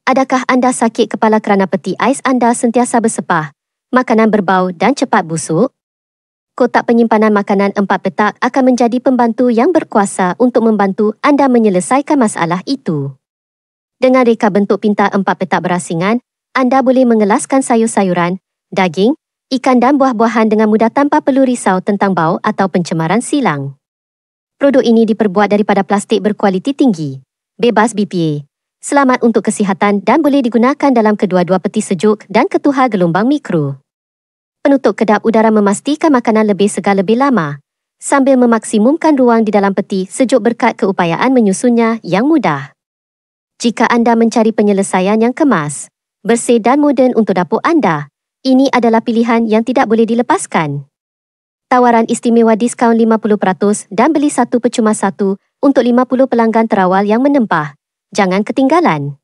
Adakah anda sakit kepala kerana peti ais anda sentiasa bersepah, makanan berbau dan cepat busuk? Kotak penyimpanan makanan 4 petak akan menjadi pembantu yang berkuasa untuk membantu anda menyelesaikan masalah itu. Dengan reka bentuk pintar 4 petak berasingan, anda boleh mengelaskan sayur-sayuran, daging, ikan dan buah-buahan dengan mudah tanpa perlu risau tentang bau atau pencemaran silang. Produk ini diperbuat daripada plastik berkualiti tinggi, bebas BPA, selamat untuk kesihatan dan boleh digunakan dalam kedua-dua peti sejuk dan ketuhar gelombang mikro. Penutup kedap udara memastikan makanan lebih segar lebih lama, sambil memaksimumkan ruang di dalam peti sejuk berkat keupayaan menyusunnya yang mudah. Jika anda mencari penyelesaian yang kemas, bersih dan moden untuk dapur anda, ini adalah pilihan yang tidak boleh dilepaskan. Tawaran istimewa diskaun 50% dan beli satu percuma satu untuk 50 pelanggan terawal yang menempah. Jangan ketinggalan.